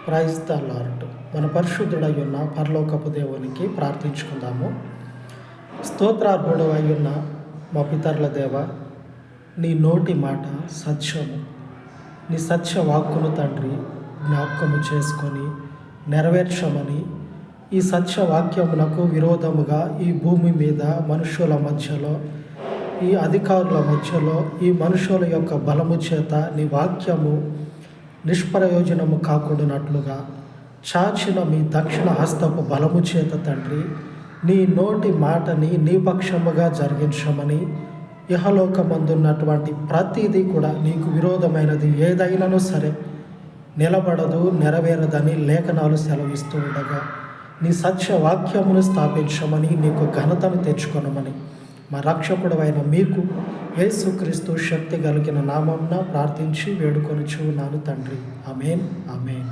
Praise the lord. మన పరిశుద్ధుడై ఉన్న పరలోకపు దేవునికి ప్రార్థించుకుందాము. స్తోత్రార్హుడు అయ్యున్న మా పితరుల దేవ, నీ నోటి మాట సత్యము. నీ సత్య వాక్కును తండ్రి జ్ఞాపకము చేసుకొని నెరవేర్చమని, ఈ సత్య వాక్యమునకు విరోధముగా ఈ భూమి మీద మనుషుల మధ్యలో, ఈ అధికారుల మధ్యలో, ఈ మనుషుల యొక్క బలము చేత నీ వాక్యము నిష్ప్రయోజనము కాకుండానట్లుగా చాచిన మీ దక్షిణ హస్తపు బలము చేత తండ్రి నీ నోటి మాటని నీ పక్షముగా జరిగించమని, ఇహలోకమందున్నటువంటి ప్రతిదీ కూడా నీకు విరోధమైనది ఏదైనానూ సరే నిలబడదు, నెరవేరదని లేఖనాలు సెలవిస్తూ ఉండగా నీ సత్య వాక్యమును స్థాపించమని, నీకు ఘనతను తెచ్చుకొనమని మా రక్షకుడు అయిన మీకు యేసుక్రీస్తు శక్తి కలిగిన నామమున ప్రార్థించి వేడుకొనుచున్నాను తండ్రి. ఆమేన్, ఆమేన్.